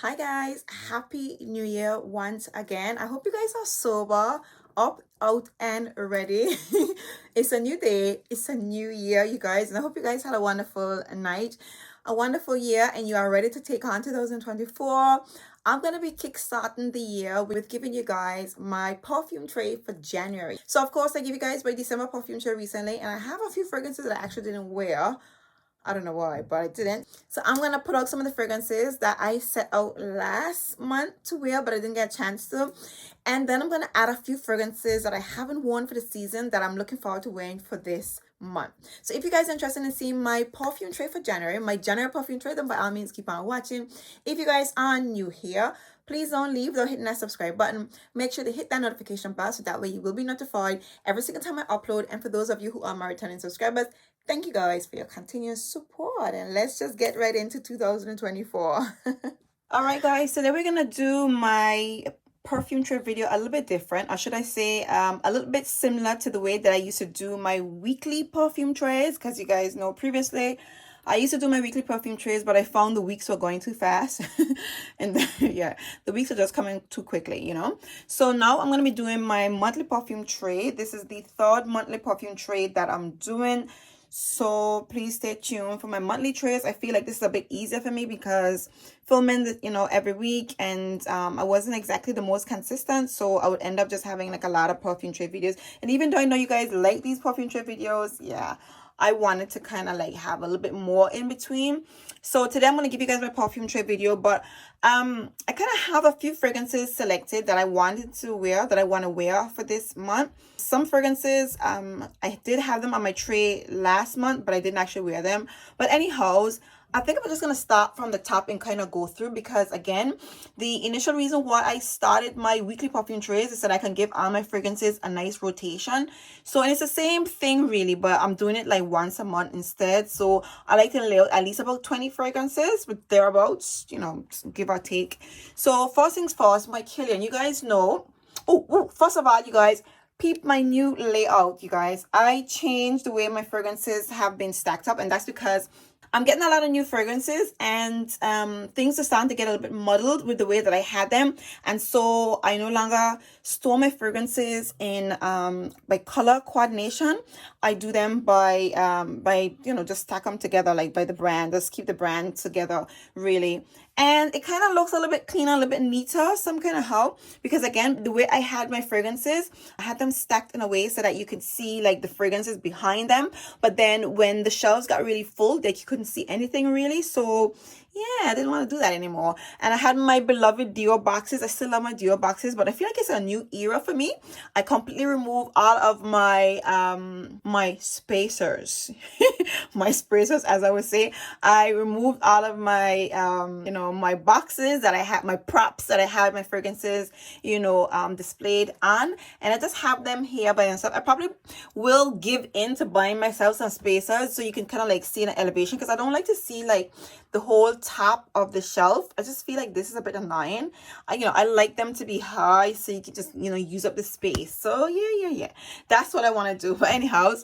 Hi guys, happy new year once again. I hope you guys are sober, up, out, and ready. It's a new day, it's a new year, you guys, and I hope you guys had a wonderful night, a wonderful year, and you are ready to take on 2024. I'm gonna be kickstarting the year with giving you guys my perfume tray for January. So of course I give you guys my December perfume tray recently, and I have a few fragrances that I actually didn't wear. I don't know why, but I didn't. So I'm going to put out some of the fragrances that I set out last month to wear, but I didn't get a chance to. And then I'm going to add a few fragrances that I haven't worn for the season that I'm looking forward to wearing for this month. So if you guys are interested in seeing my perfume tray for January, my January perfume tray, then by all means keep on watching. If you guys are new here, please don't leave without hitting that subscribe button. Make sure to hit that notification bell so that way you will be notified every single time I upload. And for those of you who are my returning subscribers, thank you guys for your continuous support. And let's just get right into 2024. All right, guys. So then we're going to do my perfume tray video a little bit different, or should I say a little bit similar to the way that I used to do my weekly perfume trays, because you guys know previously I used to do my weekly perfume trays, but I found the weeks were going too fast. And yeah, the weeks are just coming too quickly, you know. So now I'm going to be doing my monthly perfume tray. This is the third monthly perfume tray that I'm doing. So please stay tuned for my monthly trays. I feel like this is a bit easier for me because filming every week, and I wasn't exactly the most consistent, so I would end up just having like a lot of perfume tray videos. And even though I know you guys like these perfume tray videos, yeah, I wanted to kind of like have a little bit more in between. So today I'm going to give you guys my perfume tray video, but I kind of have a few fragrances selected that I wanted to wear, that I want to wear for this month. Some fragrances, I did have them on my tray last month, but I didn't actually wear them. But anyhow, I think I'm just going to start from the top and kind of go through, because again, the initial reason why I started my weekly perfume trays is that I can give all my fragrances a nice rotation. So, and it's the same thing really, but I'm doing it like once a month instead. So I like to lay out at least about 20 fragrances, with thereabouts, give or take. So first things first, my Kilian, you guys know. First of all, you guys, peep my new layout, you guys. I changed the way my fragrances have been stacked up, and that's because I'm getting a lot of new fragrances, and things are starting to get a little bit muddled with the way that I had them. And so I no longer store my fragrances in by color coordination. I do them by just stack them together, like by the brand. Just keep the brand together, really. And it kind of looks a little bit cleaner, a little bit neater, some kind of how, because again, the way I had my fragrances, I had them stacked in a way so that you could see like the fragrances behind them. But then when the shelves got really full, like you couldn't see anything really. So yeah, I didn't want to do that anymore. And I had my beloved Dior boxes. I still love my Dior boxes, but I feel like it's a new era for me. I completely removed all of my my spacers. My spacers, as I would say. I removed all of my my boxes that I had, my props that I had my fragrances displayed on, and I just have them here by themselves. I probably will give in to buying myself some spacers so you can kind of like see an elevation, because I don't like to see like the whole top of the shelf. I just feel like this is a bit annoying. I like them to be high so you can just use up the space. So yeah, that's what I want to do. But anyhow,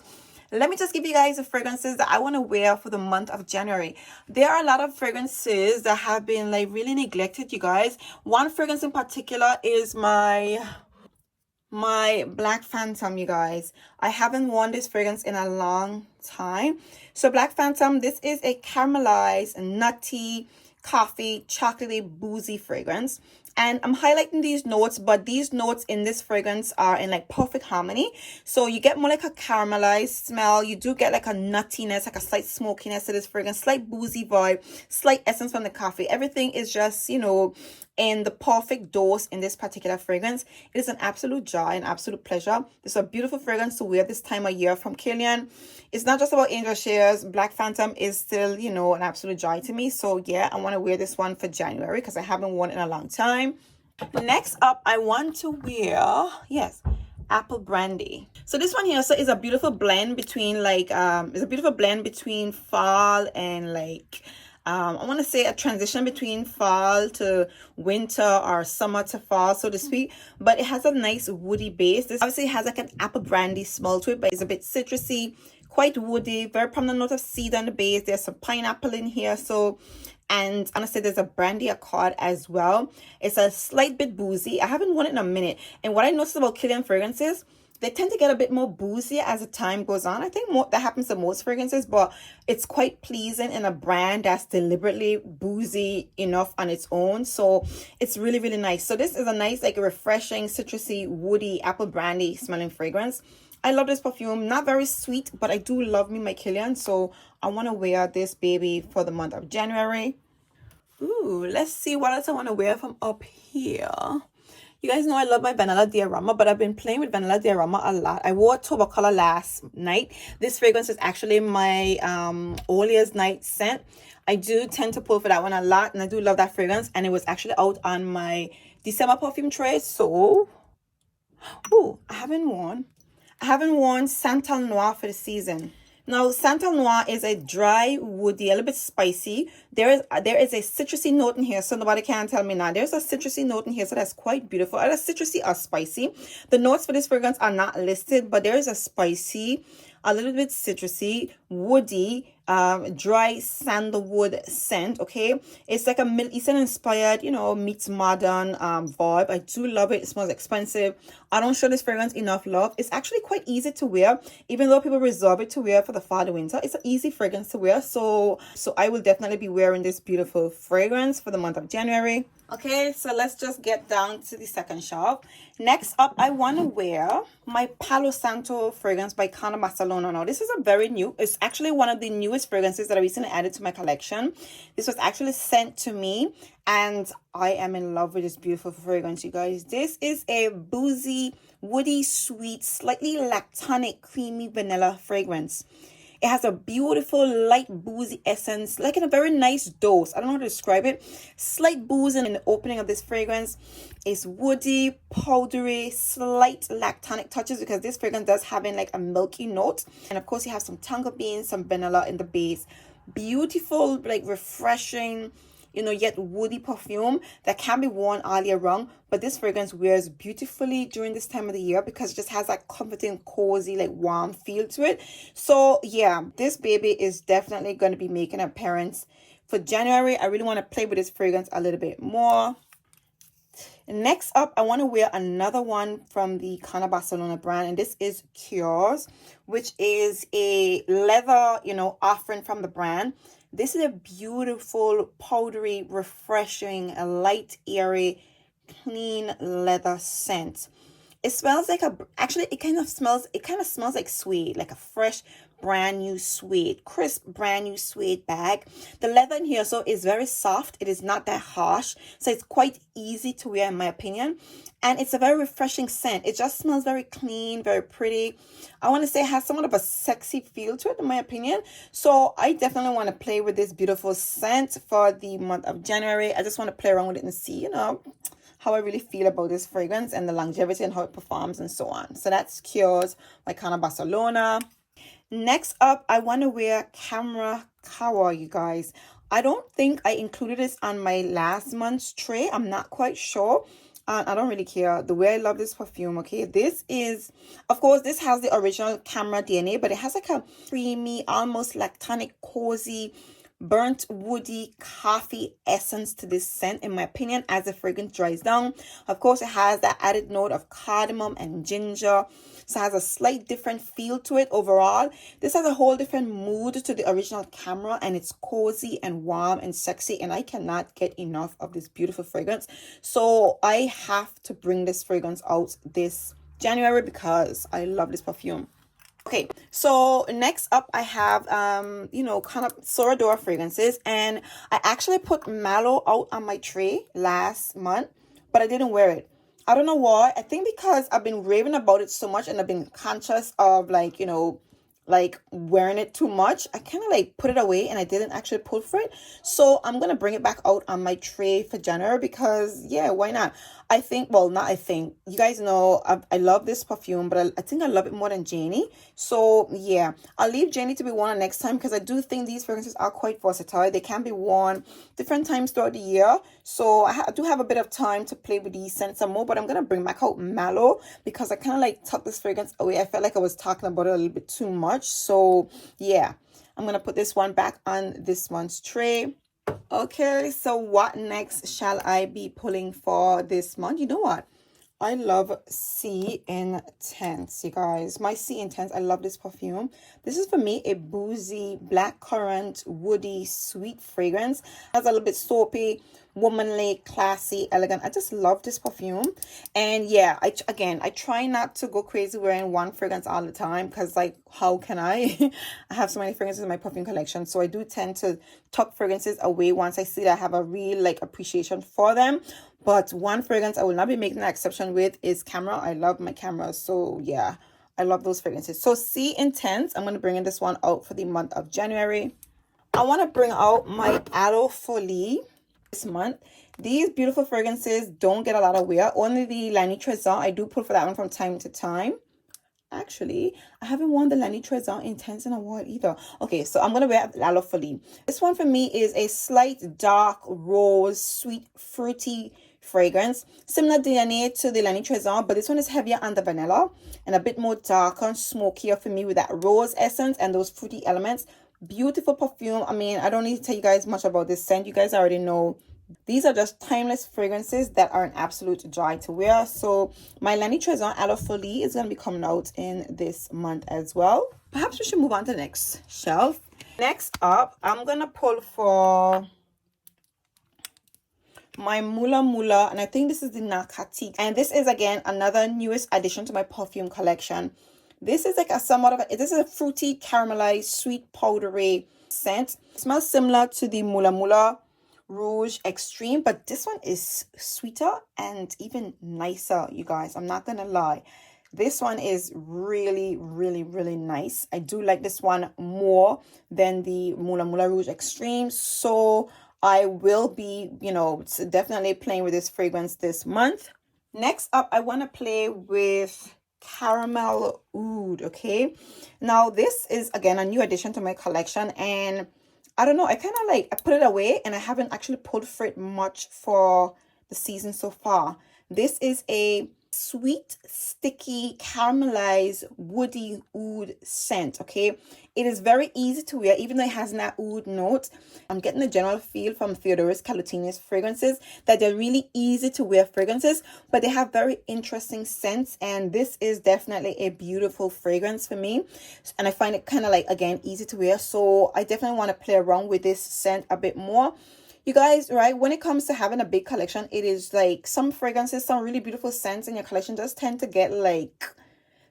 let me just give you guys the fragrances that I want to wear for the month of January. There are a lot of fragrances that have been like really neglected, you guys. One fragrance in particular is my Black Phantom, you guys. I haven't worn this fragrance in a long time. So Black Phantom, this is a caramelized, nutty, coffee, chocolatey, boozy fragrance. And I'm highlighting these notes, but these notes in this fragrance are in like perfect harmony. So you get more like a caramelized smell. You do get like a nuttiness, like a slight smokiness to this fragrance, slight boozy vibe, slight essence from the coffee. Everything is just, in the perfect dose in this particular fragrance. It is an absolute joy, an absolute pleasure. It's a beautiful fragrance to wear this time of year from Kilian. It's not just about angel shares. Black Phantom is still, an absolute joy to me. So yeah, I want to wear this one for January because I haven't worn it in a long time. Next up, I want to wear, yes, Apple Brandy. So this one here is a beautiful blend between fall and like I want to say a transition between fall to winter or summer to fall, so to speak. But it has a nice woody base. This obviously has like an apple brandy smell to it, but it's a bit citrusy, quite woody, very prominent note of cedar on the base. There's some pineapple in here. So, And honestly, there's a Brandy Accord as well. It's a slight bit boozy. I haven't worn it in a minute. And what I noticed about Kilian fragrances, they tend to get a bit more boozy as the time goes on. I think that happens to most fragrances, but it's quite pleasing in a brand that's deliberately boozy enough on its own. So it's really, really nice. So this is a nice, like, refreshing, citrusy, woody, apple brandy smelling fragrance. I love this perfume. Not very sweet, but I do love me my Kilian. So I want to wear this baby for the month of January. Ooh, let's see what else I want to wear from up here. You guys know I love my Vanilla Diorama, but I've been playing with Vanilla Diorama a lot. I wore October Color last night. This fragrance is actually my All Year's Night scent. I do tend to pull for that one a lot, and I do love that fragrance. And it was actually out on my December perfume tray. So, ooh, I haven't worn Santal Noir for the season. Now, Santal Noir is a dry, woody, a little bit spicy. There is a citrusy note in here, so nobody can tell me now. There's a citrusy note in here, so that's quite beautiful. Either citrusy or spicy. The notes for this fragrance are not listed, but there is a spicy, a little bit citrusy, woody, dry sandalwood scent. Okay, it's like a Middle Eastern inspired, you know, meets modern vibe. I do love it. It smells expensive. I don't show this fragrance enough love. It's actually quite easy to wear, even though people reserve it to wear for the fall and winter. It's an easy fragrance to wear, so I will definitely be wearing this beautiful fragrance for the month of January. Okay, so let's just get down to the second shelf. Next up, I want to wear my Palo Santo fragrance by Carner Barcelona. Now, this is a very new, it's actually one of the newest fragrances that I recently added to my collection. This was actually sent to me, and I am in love with this beautiful fragrance, you guys. This is a boozy, woody, sweet, slightly lactonic, creamy vanilla fragrance. It has a beautiful light boozy essence, like in a very nice dose. I don't know how to describe it. Slight booze in the opening of this fragrance. Is woody, powdery, slight lactonic touches, because this fragrance does have in like a milky note. And of course you have some tonka beans, some vanilla in the base. Beautiful, like refreshing, you know, yet woody perfume that can be worn all year round. But this fragrance wears beautifully during this time of the year because it just has that comforting, cozy, like warm feel to it. So yeah, this baby is definitely going to be making an appearance for January. I really want to play with this fragrance a little bit more. Next up, I want to wear another one from the Carner Barcelona brand, and this is Cuirs, which is a leather, you know, offering from the brand. This is a beautiful, powdery, refreshing, light, airy, clean leather scent. It smells like it kind of smells like suede, like a fresh, brand new suede, crisp, brand new suede bag. The leather in here, so is very soft. It is not that harsh. So it's quite easy to wear in my opinion. And it's a very refreshing scent. It just smells very clean, very pretty. I want to say it has somewhat of a sexy feel to it in my opinion. So I definitely want to play with this beautiful scent for the month of January. I just want to play around with it and see, you know, how I really feel about this fragrance and the longevity and how it performs and so on. So that's Cuirs by Carner Barcelona. Next up, I want to wear Camera Cavort, you guys. I don't think I included this on my last month's tray. I'm not quite sure. I don't really care. The way I love this perfume, okay? This is, of course, this has the original Camera DNA, but it has like a creamy, almost lactonic, cozy, burnt woody coffee essence to this scent in my opinion as the fragrance dries down. Of course, it has that added note of cardamom and ginger, so it has a slight different feel to it overall. This has a whole different mood to the original Camera, and it's cozy and warm and sexy, and I cannot get enough of this beautiful fragrance. So I have to bring this fragrance out this January because I love this perfume. Okay, so next up I have you know, kind of Sora Dora fragrances, and I actually put Mallow out on my tray last month, but I didn't wear it. I don't know why. I think because I've been raving about it so much and I've been conscious of, like, you know, like wearing it too much. I kind of like put it away and I didn't actually pull for it. So I'm gonna bring it back out on my tray for January because yeah, why not? I think, well, not I think, you guys know I love this perfume, but I think I love it more than Janie. So yeah, I'll leave Janie to be worn next time because I do think these fragrances are quite versatile. They can be worn different times throughout the year. So I do have a bit of time to play with these scents some more, but I'm gonna bring back out Mallow because I kind of like tucked this fragrance away. I felt like I was talking about it a little bit too much. So yeah, I'm gonna put this one back on this one's tray. Okay, so what next shall I be pulling for this month? You know what? I love Sea Intense, you guys. My Sea Intense, I love this perfume. This is for me a boozy, blackcurrant, woody, sweet fragrance. Has a little bit soapy, womanly, classy, elegant. I just love this perfume. And yeah, I try not to go crazy wearing one fragrance all the time because like how can I? I have so many fragrances in my perfume collection. So I do tend to tuck fragrances away once I see that I have a real like appreciation for them. But one fragrance I will not be making an exception with is Camera. I love my cameras. So yeah, I love those fragrances. So Sea Intense, I'm going to bring in this one out for the month of January. I want to bring out my Folie this month. These beautiful fragrances don't get a lot of wear. Only the Lani Tresor, I do pull for that one from time to time. Actually, I haven't worn the Lani Tresor Intense in a while either. Okay, so I'm going to wear La Folie. This one for me is a slight dark rose, sweet, fruity fragrance. Similar DNA to the Lani Tresor, but this one is heavier on the vanilla and a bit more darker and smokier for me with that rose essence and those fruity elements. Beautiful perfume. I mean, I don't need to tell you guys much about this scent. You guys already know. These are just timeless fragrances that are an absolute joy to wear. So my Lani Tresor Aloe Folie is going to be coming out in this month as well. Perhaps we should move on to the next shelf. Next up, I'm going to pull for my Mula, and I think this is the Narcotique. And this is, again, another newest addition to my perfume collection. This is like a somewhat of a, this is a fruity, caramelized, sweet, powdery scent. It smells similar to the Mula Rouge Extreme, but this one is sweeter and even nicer, you guys. I'm not gonna lie. This one is really, really, really nice. I do like this one more than the Mula Rouge Extreme. So I will be, you know, definitely playing with this fragrance this month. Next up, I want to play with Caramel Oud, okay? Now, this is, again, a new addition to my collection, and I don't know, I kind of like, I put it away, and I haven't actually pulled for it much for the season so far. This is a sweet, sticky, caramelized, woody oud scent, okay? It is very easy to wear, even though it has that oud note. I'm getting the general feel from Theodoros Kalutini's fragrances that they're really easy to wear fragrances, but they have very interesting scents, and this is definitely a beautiful fragrance for me. And I find it kind of like, again, easy to wear, so I definitely want to play around with this scent a bit more. You guys, right, when it comes to having a big collection, it is like some fragrances, some really beautiful scents in your collection just tend to get like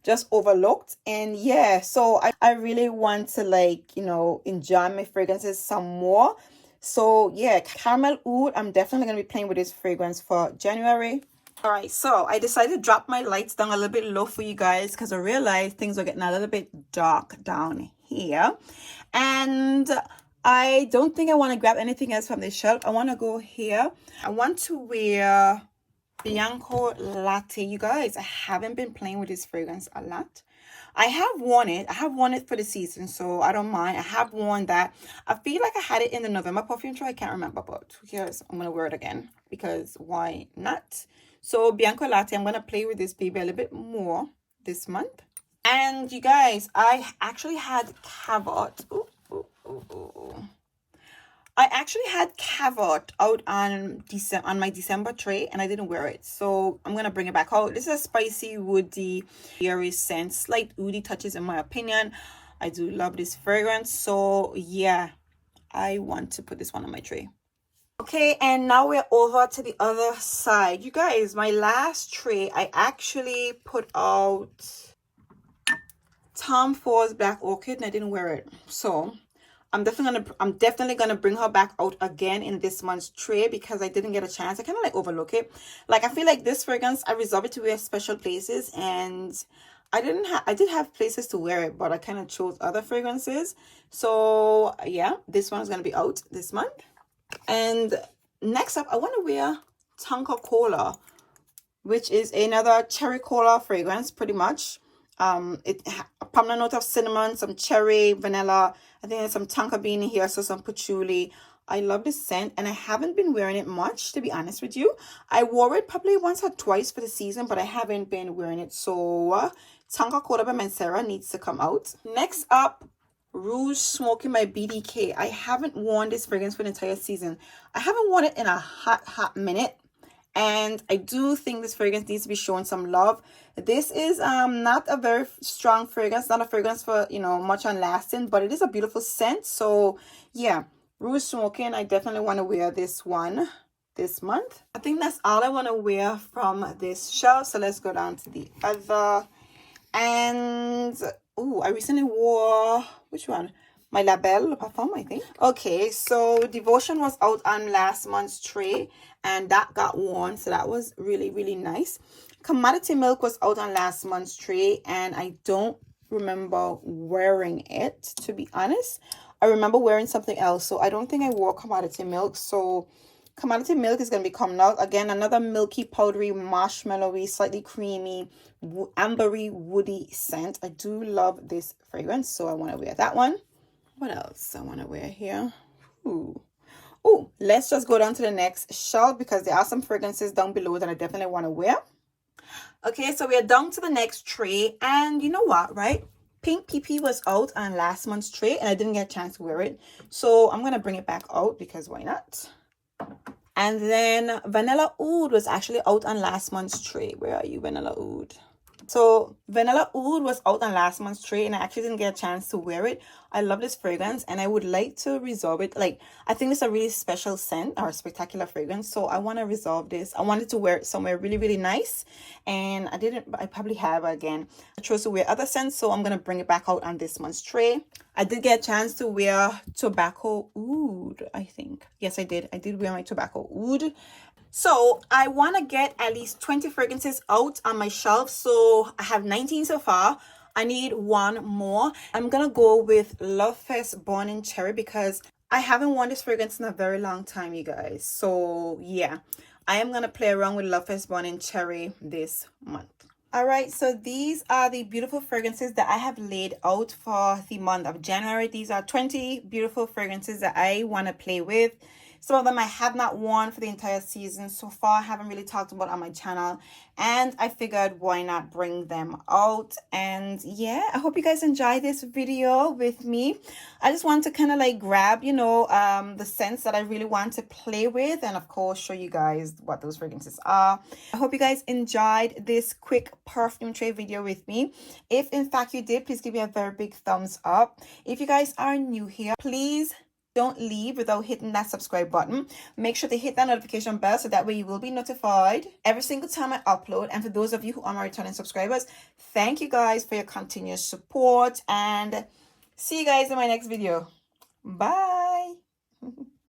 just overlooked. And yeah, so I really want to like, you know, enjoy my fragrances some more. So yeah, Caramel Oud, I'm definitely going to be playing with this fragrance for January. All right, so I decided to drop my lights down a little bit low for you guys because I realized things are getting a little bit dark down here. And I don't think I want to grab anything else from this shelf. I want to go here. I want to wear Bianco Latte. You guys, I haven't been playing with this fragrance a lot. I have worn it. I have worn it for the season, so I don't mind. I have worn that. I feel like I had it in the November perfume try. I can't remember, but who cares? I'm going to wear it again because why not? So Bianco Latte, I'm going to play with this baby a little bit more this month. And you guys, I actually had Cavort. I actually had Cavort out on my December tray, and I didn't wear it, so I'm gonna bring it back out. This is a spicy, woody, airy scent, slight woody touches in my opinion. I do love this fragrance, so yeah, I want to put this one on my tray. Okay, and now we're over to the other side. You guys, my last tray, I actually put out Tom Ford's Black Orchid, and I didn't wear it, so I'm definitely gonna bring her back out again in this month's tray because I didn't get a chance. I kind of like overlook it. Like I feel like this fragrance, I reserve it to wear special places, and I did have places to wear it, but I kind of chose other fragrances. So yeah, this one's gonna be out this month. And next up, I want to wear Tonka Cola, which is another cherry cola fragrance, pretty much. A prominent note of cinnamon, some cherry, vanilla. I think there's some tonka bean in here, so some patchouli. I love this scent, and I haven't been wearing it much, to be honest with you. I wore it probably once or twice for the season, but I haven't been wearing it. So Tonka Cola by Mancera needs to come out. Next up, Rouge Smoking by BDK. I haven't worn this fragrance for the entire season. I haven't worn it in a hot minute, and I do think this fragrance needs to be shown some love. This is not a very strong fragrance, not a fragrance for, you know, much on lasting, but it is a beautiful scent. So yeah, Rouge Smoking, I definitely want to wear this one this month. I think that's all I want to wear from this shelf. So let's go down to the other. And oh, I recently wore, which one? My Label Parfum, I think. Okay, so Devotion was out on last month's tray, and that got worn, so that was really, really nice. Commodity Milk was out on last month's tray, and I don't remember wearing it, to be honest. I remember wearing something else, so I don't think I wore Commodity Milk. So Commodity Milk is going to be coming out. Again, another milky, powdery, marshmallowy, slightly creamy, ambery, woody scent. I do love this fragrance, so I want to wear that one. What else I want to wear here? Ooh. Oh, let's just go down to the next shelf because there are some fragrances down below that I definitely want to wear. Okay, so we are down to the next tray, and you know what, right? Pink PP was out on last month's tray, and I didn't get a chance to wear it. So I'm going to bring it back out because why not? And then Vanilla Oud was actually out on last month's tray. Where are you, Vanilla Oud? So Vanilla Oud was out on last month's tray, and I actually didn't get a chance to wear it. I love this fragrance, and I would like to resolve it. Like, I think it's a really special scent or a spectacular fragrance, so I want to resolve this. I wanted to wear it somewhere really, really nice, and I didn't, but I probably have again. I chose to wear other scents, so I'm going to bring it back out on this month's tray. I did get a chance to wear Tobacco Oud, I think. Yes, I did. I did wear my Tobacco Oud. So I want to get at least 20 fragrances out on my shelf. So I have 19 so far. I need one more. I'm going to go with Lovefest Born in Cherry because I haven't worn this fragrance in a very long time, you guys. So yeah, I am going to play around with Lovefest Born in Cherry this month. All right, so these are the beautiful fragrances that I have laid out for the month of January. These are 20 beautiful fragrances that I want to play with. Some of them I have not worn for the entire season so far. I haven't really talked about on my channel. And I figured why not bring them out. And yeah, I hope you guys enjoy this video with me. I just want to kind of like grab, you know, the scents that I really want to play with. And of course, show you guys what those fragrances are. I hope you guys enjoyed this quick perfume tray video with me. If in fact you did, please give me a very big thumbs up. If you guys are new here, please don't leave without hitting that subscribe button. Make sure to hit that notification bell so that way you will be notified every single time I upload. And for those of you who are my returning subscribers, thank you guys for your continuous support, and see you guys in my next video. Bye.